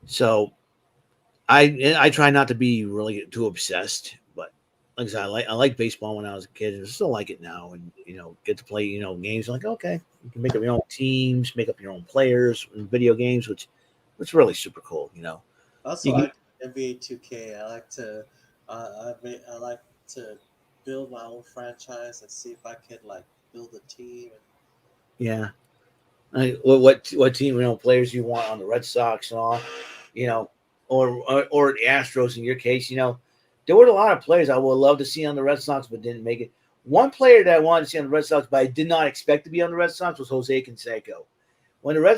so I try not to be really too obsessed, but like I said, I like baseball when I was a kid, and I still like it now, and get to play games. Like, okay, you can make up your own teams, make up your own players in video games, which really super cool. Also, You I can, do NBA 2K. I like to, I like to build my own franchise and see if I could like build a team. yeah. What team players you want on the Red Sox and all, you And know, or the Astros in your case. There were a lot of players I would love to see on the Red Sox, but didn't make it. One player that I wanted to see on the Red Sox, but I did not expect to be on the Red Sox, was Jose Canseco. When I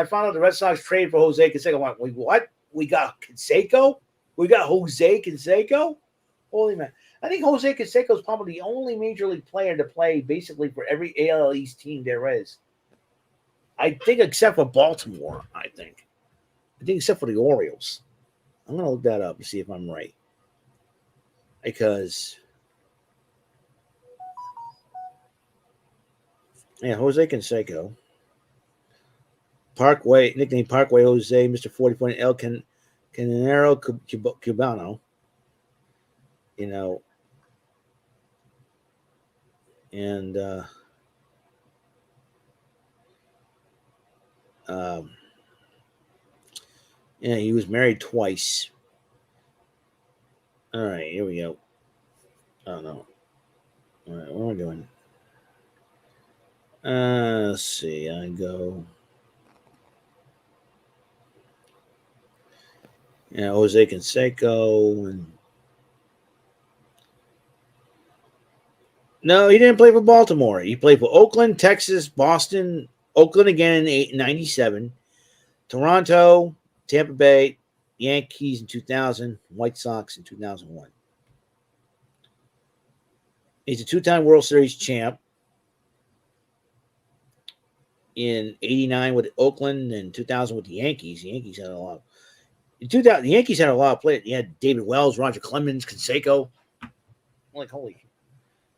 found out the Red Sox traded for Jose Canseco, I went, "Wait, what? We got Canseco? We got Jose Canseco? Holy man!" I think Jose Canseco is probably the only major league player to play basically for every AL East team there is. I think except for Baltimore, I think except for the Orioles. I'm gonna look that up and see if I'm right. Because yeah, Jose Canseco. Parkway, nicknamed Parkway Jose, Mr. 40 point El Canero Cubano. You know, and um, yeah, he was married twice. All right, here we go. Oh no. All right, what am I doing? Let's see. I go. Yeah, Jose Canseco. And no, he didn't play for Baltimore. He played for Oakland, Texas, Boston, Oakland again in '97, Toronto, Tampa Bay, Yankees in 2000, White Sox in 2001. He's a two-time World Series champ in '89 with Oakland and 2000 with the Yankees. The Yankees had a lot. In 2000, the Yankees had a lot of players. You had David Wells, Roger Clemens, Canseco. I'm like, holy.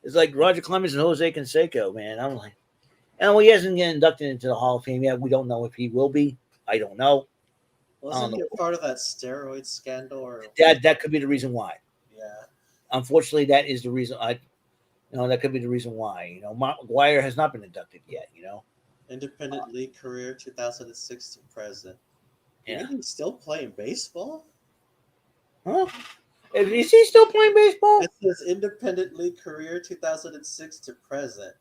It's like Roger Clemens and Jose Canseco, man. I'm like, and he hasn't get inducted into the Hall of Fame yet. We don't know if he will be. I don't know. I don't wasn't he know. a part of that steroid scandal? Or That could be the reason why. yeah, Unfortunately, that is the reason. That could be the reason why. McGuire has not been inducted yet. independent league career 2006 to present. You Yeah. mean he's still playing baseball? Huh? Is he still playing baseball? It says independent league career 2006 to present.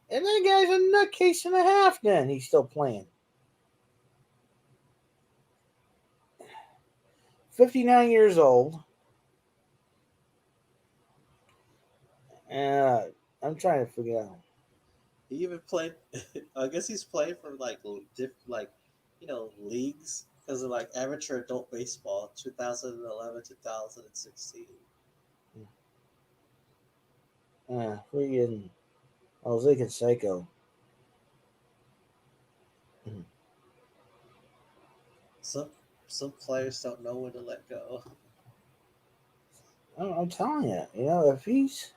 And that guy's a nutcase and a half. Then he's still playing. 59 years old. I'm trying to figure out. He even played. I guess he's playing for like leagues because of like amateur adult baseball 2011 2016. Freaking Jose Canseco. Some players don't know when to let go. I'm telling you, if he's.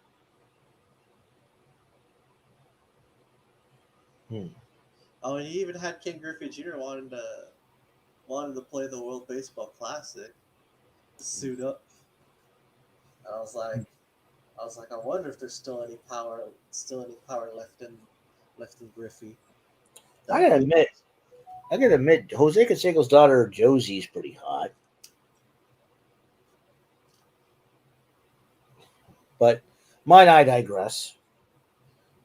Oh, and he even had Ken Griffey Jr. wanted to play the World Baseball Classic, suit up. And I wonder if there's still any power left in Griffey. I gotta admit, Jose Canseco's daughter Josie's pretty hot. But I digress.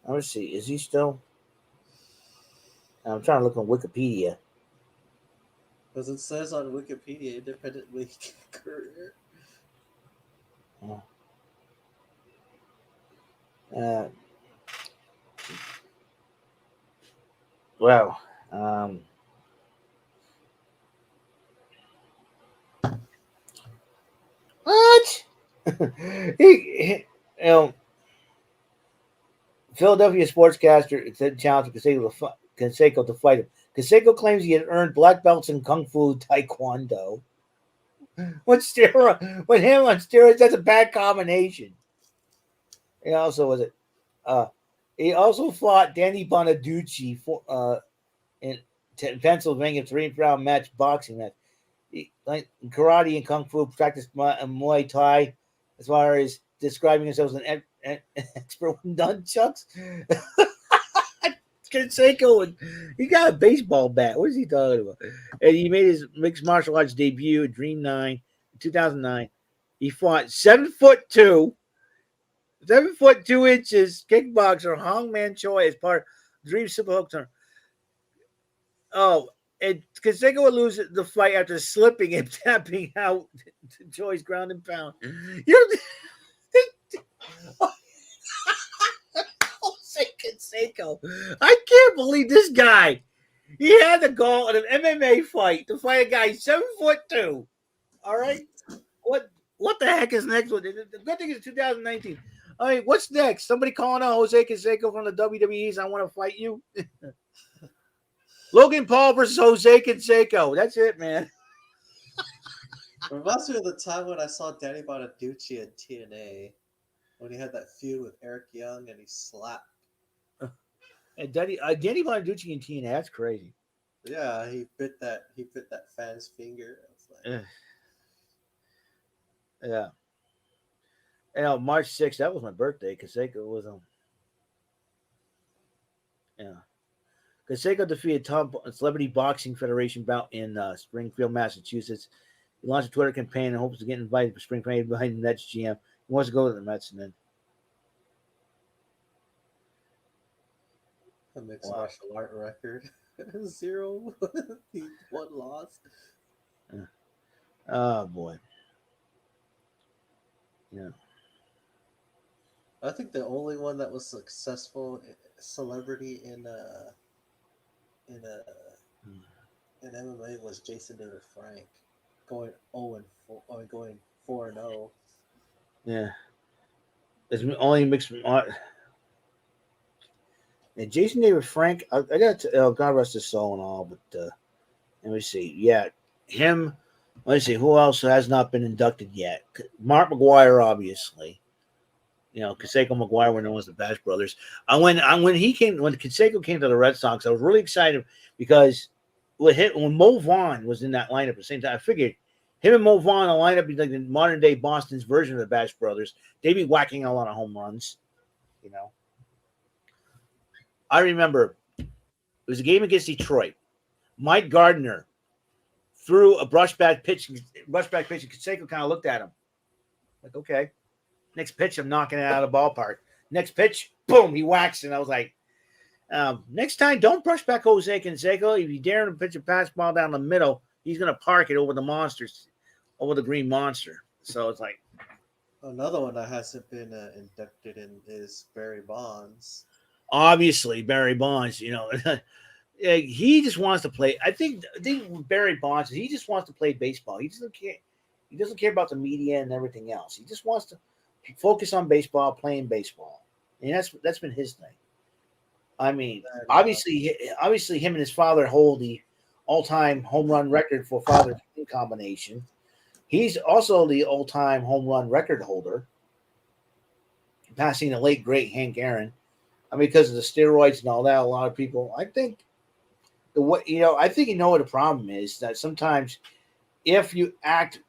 Let's see. Is he still? I'm trying to look on Wikipedia. Because it says on Wikipedia, independent league career. Uh, well, what? Philadelphia sportscaster challenged Canseco to fight him. Canseco claims he had earned black belts in Kung Fu Taekwondo. With him on steroids, that's a bad combination. He also was it. He also fought Danny Bonaducci in Pennsylvania 3-round match boxing match. He, like karate and kung fu, practiced Muay Thai, as far as describing himself as an expert with nunchucks. Canseco, and he got a baseball bat. What is he talking about? And he made his mixed martial arts debut at Dream 9 in 2009. He fought 7'2", 7'2" kickboxer Hong Man Choi as part of Dream Super Hook Tournament. Oh, and Canseco would lose the fight after slipping and tapping out Choi's ground and pound. You Jose Canseco. I can't believe this guy. He had the goal in an MMA fight to fight a guy 7'2". All right, what the heck is next? The good thing is 2019. All right, what's next? Somebody calling out Jose Canseco from the WWE's. I want to fight you. Logan Paul versus Jose Canseco. That's it, man. It reminds me of the time when I saw Danny Bonaducci in TNA when he had that feud with Eric Young and he slapped. And Danny Bonaducci in TNA. That's crazy. Yeah, he bit that fan's finger. Like, yeah. And March 6th, that was my birthday. Canseco was on. Yeah. Canseco defeated Tom Celebrity Boxing Federation bout in Springfield, Massachusetts. He launched a Twitter campaign and hopes to get invited for Springfield behind the Mets GM. He wants to go to the Mets and then. A mixed martial art record. 0. He 1 loss. Oh boy. Yeah. I think the only one that was successful celebrity in MMA was Jason David Frank, going 0-4, or going 4-0. Yeah. There's only mixed art. And Jason David Frank, I got to, God rest his soul and all, but let me see. Yeah, him. Let me see who else has not been inducted yet. Mark McGuire, obviously. You know, Canseco McGuire were known as the Bash Brothers. When Canseco came to the Red Sox, I was really excited because when Mo Vaughn was in that lineup at the same time, I figured him and Mo Vaughn in the lineup be like the modern day Boston's version of the Bash Brothers. They'd be whacking a lot of home runs, you know. I remember it was a game against Detroit. Mike Gardner threw a brushback pitch, and Canseco kind of looked at him like, okay. Next pitch, I'm knocking it out of the ballpark. Next pitch, boom, he whacks, and I was like, next time, don't brush back Jose Canseco. If you dare him to pitch a pass ball down the middle, he's going to park it over the green monster. So it's like. Another one that hasn't been inducted in is Barry Bonds. Obviously, Barry Bonds, you know, he just wants to play. I think Barry Bonds, he just wants to play baseball. He doesn't care. He doesn't care about the media and everything else. He just wants to focus on baseball, playing baseball, and that's been his thing. I mean, obviously, him and his father hold the all-time home run record for father combination. He's also the all-time home run record holder, passing the late great Hank Aaron. I mean, because of the steroids and all that, a lot of people. I think what the problem is that sometimes if you act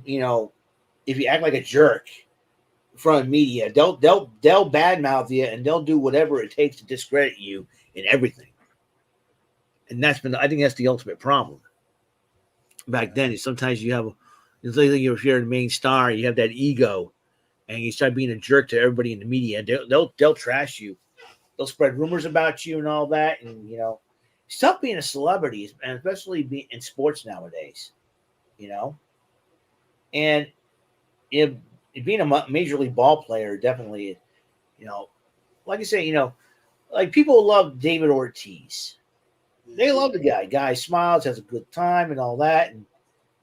like a jerk from media, they'll badmouth you and they'll do whatever it takes to discredit you in everything. And I think that's the ultimate problem. Back then, sometimes if you're the main star, you have that ego, and you start being a jerk to everybody in the media. They'll trash you. They'll spread rumors about you and all that, and stop being a celebrity, and especially being in sports nowadays. And if being a major league ball player, definitely, like I say, like people love David Ortiz. They love the guy. Guy smiles, has a good time, and all that, and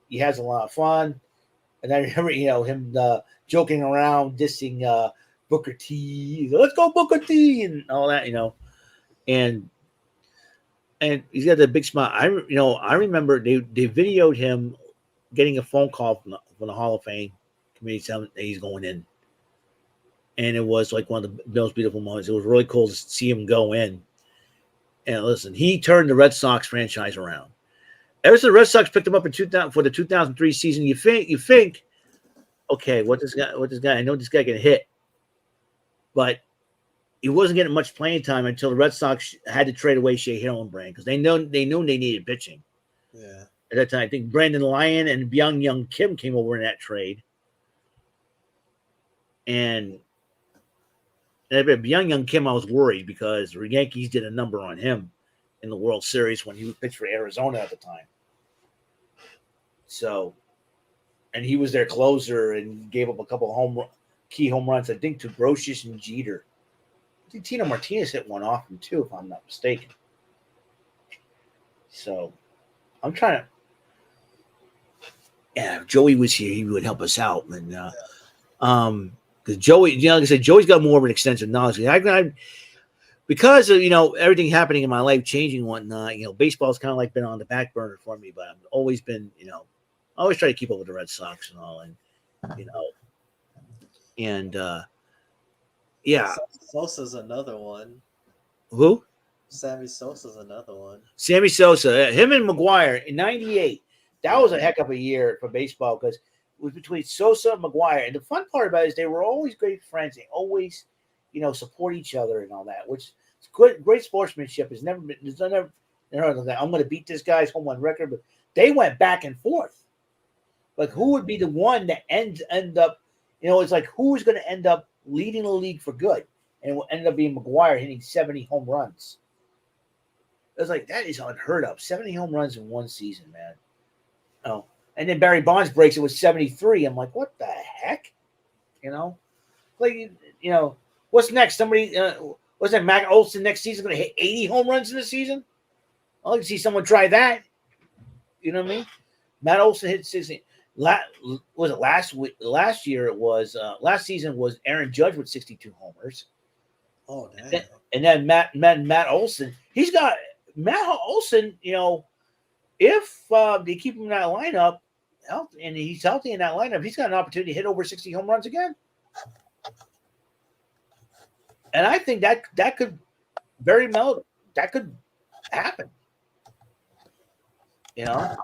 he has a lot of fun. And I remember, him joking around, dissing Booker T. Let's go Booker T. and all that, and he's got that big smile. I remember they videoed him getting a phone call from the Hall of Fame committee telling that he's going in, and it was like one of the most beautiful moments. It was really cool to see him go in. And listen, he turned the Red Sox franchise around. Ever since the Red Sox picked him up in 2000 for the 2003 season, you think, okay, what this guy? I know this guy can hit, but he wasn't getting much playing time until the Red Sox had to trade away Shea Hillenbrand because they knew they needed pitching. Yeah. At that time, I think Brandon Lyon and Young Kim came over in that trade, and Young Kim, I was worried because the Yankees did a number on him in the World Series when he pitched for Arizona at the time. So, and he was their closer and gave up a couple key home runs, I think, to Brocious and Jeter. I think Tino Martinez hit one off him too, if I'm not mistaken. So, I'm trying to. Yeah, if Joey was here, he would help us out, and because Joey, like I said, Joey's got more of an extensive knowledge. Because of everything happening in my life, changing and whatnot. Baseball's kind of like been on the back burner for me, but I've always been, I always try to keep up with the Red Sox and all, and yeah. Sosa's another one. Who? Sammy Sosa's another one. Sammy Sosa, him and McGuire in '98. That was a heck of a year for baseball because it was between Sosa and McGuire. And the fun part about it is they were always great friends. They always, support each other and all that, which is good. Great sportsmanship has never been. There's never I'm going to beat this guy's home run record, but they went back and forth. Like who would be the one that end up? It's like who's going to end up leading the league for good, and it will end up being McGuire hitting 70 home runs. It was like that is unheard of. 70 home runs in one season, man. Oh, and then Barry Bonds breaks it with 73. I'm like, what the heck? What's next? Somebody, what's that? Matt Olson next season going to hit 80 home runs in the season? I'd like to see someone try that. You know what I mean? Matt Olson hit 60. Was it last year? It was last season was Aaron Judge with 62 homers. Oh, damn. And then Matt Olson, he's got Matt Olson. If they keep him in that lineup, and he's healthy in that lineup, he's got an opportunity to hit over 60 home runs again. And I think that could that could happen. No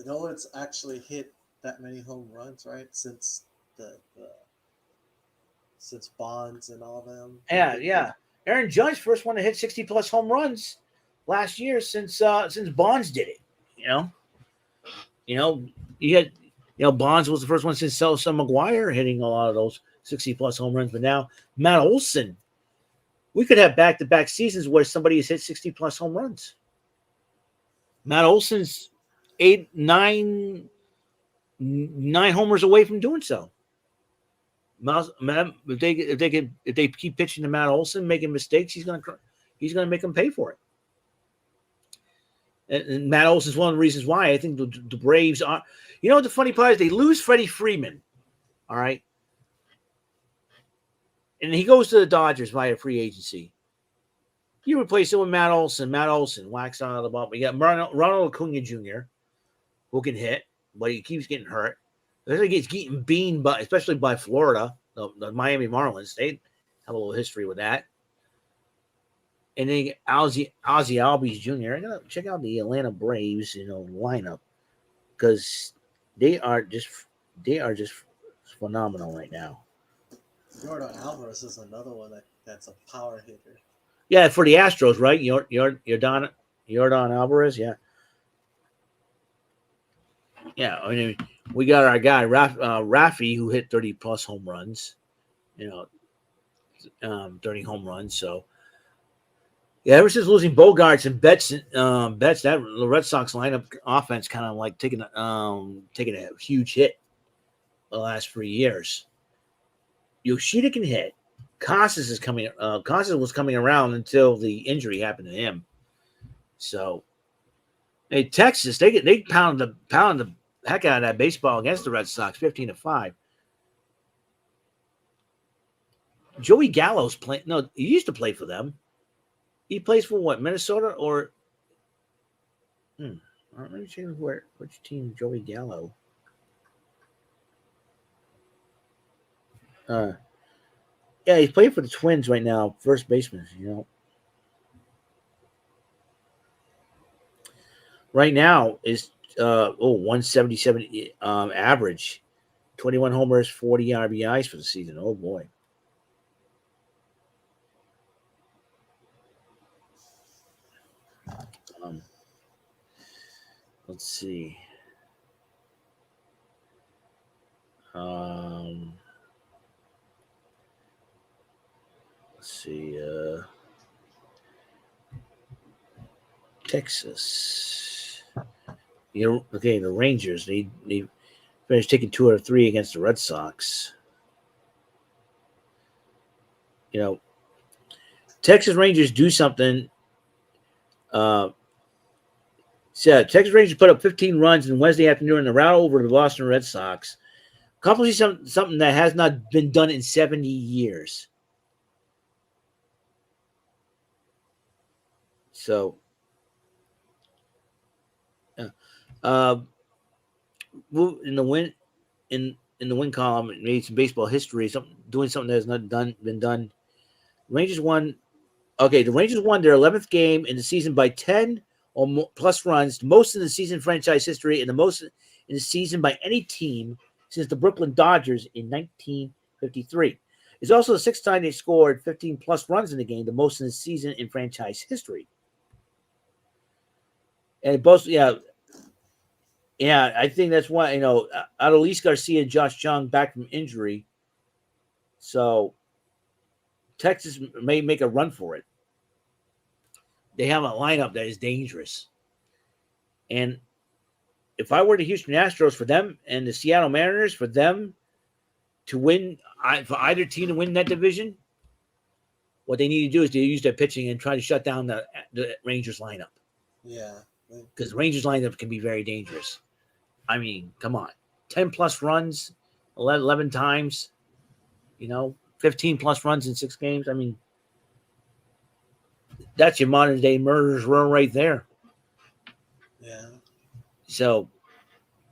one's actually hit that many home runs, right? Since since Bonds and all them. Yeah. Aaron Judge first one to hit 60 plus home runs last year since Bonds did it. You had Bonds was the first one since Sosa McGuire hitting a lot of those 60 plus home runs, but now Matt Olson, we could have back-to-back seasons where somebody has hit 60 plus home runs. Matt Olson's 9 homers away from doing so. If they keep pitching to Matt Olson, making mistakes, he's gonna make them pay for it. And Matt Olson's one of the reasons why I think the Braves are. The funny part is they lose Freddie Freeman, all right, and he goes to the Dodgers via free agency. You replace him with Matt Olson. Matt Olson whacks out of the ball. We got Ronald Acuna Jr., who can hit, but he keeps getting hurt. He gets getting beamed, especially by Florida, the Miami Marlins. They have a little history with that. And then Ozzie Albies Jr. I gotta check out the Atlanta Braves, lineup because they are just phenomenal right now. Jordan Alvarez is another one that's a power hitter. Yeah, for the Astros, right? Jordan Alvarez, yeah. Yeah, I mean, we got our guy Rafi who hit 30 plus home runs, 30 home runs. So, yeah, ever since losing Bogarts and Betts, that the Red Sox lineup offense kind of like taking a huge hit the last 3 years. Yoshida can hit. Casas is coming. Casas was coming around until the injury happened to him. So, hey, Texas, they pounded the heck out of that baseball against the Red Sox, 15-5. Joey Gallo's playing. No, he used to play for them. He plays for what? Minnesota or? Let me see which team Joey Gallo. Yeah, he's playing for the Twins right now, first baseman. Right now is 177 average, 21 homers, 40 RBIs for the season. Oh boy. Um, let's see. Um, let's see. Texas. Okay, the Rangers. They finished taking 2 out of 3 against the Red Sox. Texas Rangers do something. So Texas Rangers put up 15 runs on Wednesday afternoon in a rout over the Boston Red Sox, accomplishing something that has not been done in 70 years. So, uh, in the win in the win column, it made some baseball history. Doing something that has not been done. Rangers won. Okay, the Rangers won their 11th game in the season by 10 or more plus runs, the most in the season franchise history, and the most in the season by any team since the Brooklyn Dodgers in 1953. It's also the 6th time they scored 15 plus runs in the game, the most in the season in franchise history. And both, yeah, I think that's why Adolis Garcia and Josh Jung back from injury, so Texas may make a run for it. They have a lineup that is dangerous, and if I were the Houston Astros, for them and the Seattle Mariners, for them to win, for either team to win that division, what they need to do is to use their pitching and try to shut down the Rangers lineup. Yeah. Because the Rangers lineup can be very dangerous. I mean, come on. 10 plus runs, 11 times, 15 plus runs in 6 games. I mean, that's your modern day murderer's row right there. Yeah. So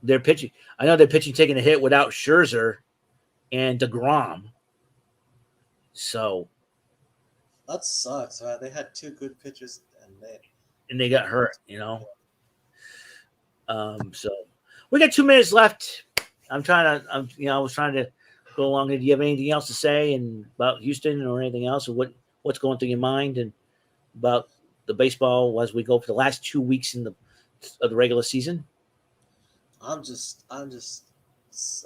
they're pitching. I know they're pitching taking a hit without Scherzer and DeGrom. So that sucks, right? They had 2 good pitchers and they got hurt, So we got 2 minutes left. I was trying to go along. Do you have anything else to say about Houston or anything else, or what's going through your mind and about the baseball as we go for the last 2 weeks of the regular season? I'm just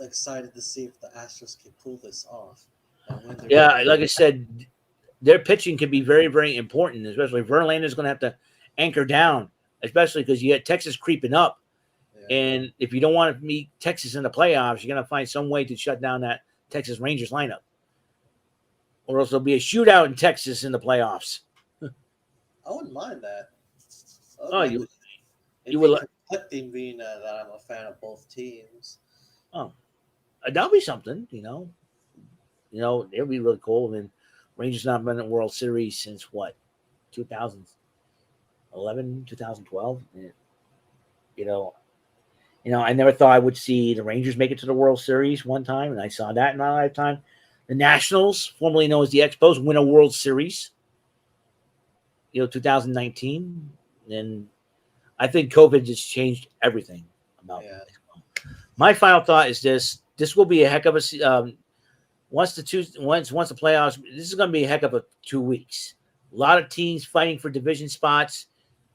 excited to see if the Astros can pull this off. Yeah, like I said, their pitching can be very, very important, especially Verlander's going to have to anchor down, especially because you got Texas creeping up. Yeah. And if you don't want to meet Texas in the playoffs, you're going to find some way to shut down that Texas Rangers lineup. Or else there'll be a shootout in Texas in the playoffs. I wouldn't mind that. You would like conflicting being that I'm a fan of both teams. Oh, that'll be something, it'll be really cool. I mean, Rangers not been in the World Series since what, 2011, 2012. I never thought I would see the Rangers make it to the World Series one time, and I saw that in my lifetime. The Nationals, formerly known as the Expos, win a World Series. 2019, and I think COVID just changed everything about baseball. My final thought is this: this will be a heck of a once the playoffs. This is going to be a heck of a 2 weeks. A lot of teams fighting for division spots,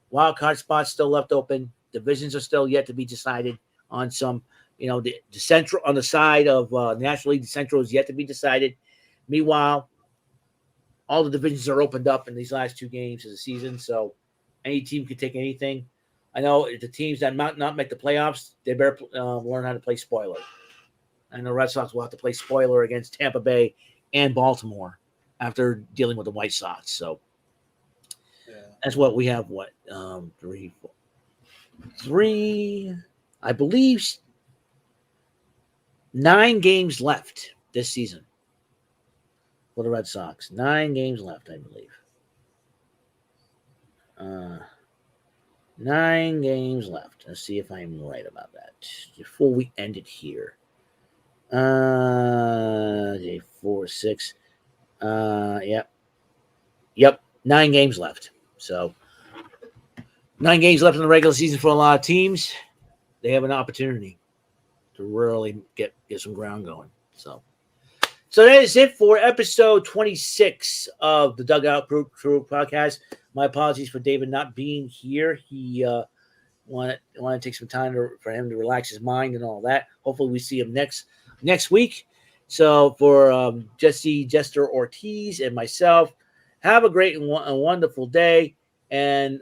wild card spots still left open. Divisions are still yet to be decided on some. The Central on the side of National League, the Central is yet to be decided. Meanwhile, all the divisions are opened up in these last 2 games of the season, so any team can take anything. I know the teams that might not make the playoffs, they better learn how to play spoiler. And the Red Sox will have to play spoiler against Tampa Bay and Baltimore after dealing with the White Sox. So that's what we have. 3, I believe, 9 games left this season for the Red Sox. 9 games left, I believe. 9 games left. Let's see if I'm right about that. Before we end it here. 4, 6. Yep. Yep. 9 games left. So 9 games left in the regular season for a lot of teams. They have an opportunity to really get some ground going. So that is it for episode 26 of the Dugout Crew Podcast. My apologies for David not being here. He wanted to take some time for him to relax his mind and all that. Hopefully, we see him next week. So for Jesse Jester Ortiz and myself, have a great and wonderful day, and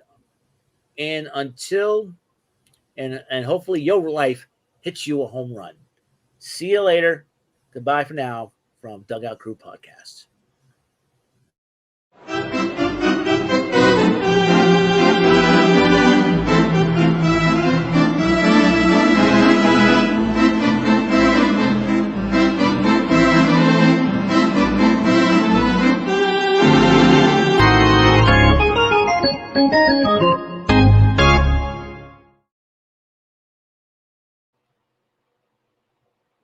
until and hopefully your life hits you a home run. See you later. Goodbye for now from Dugout Crew Podcast.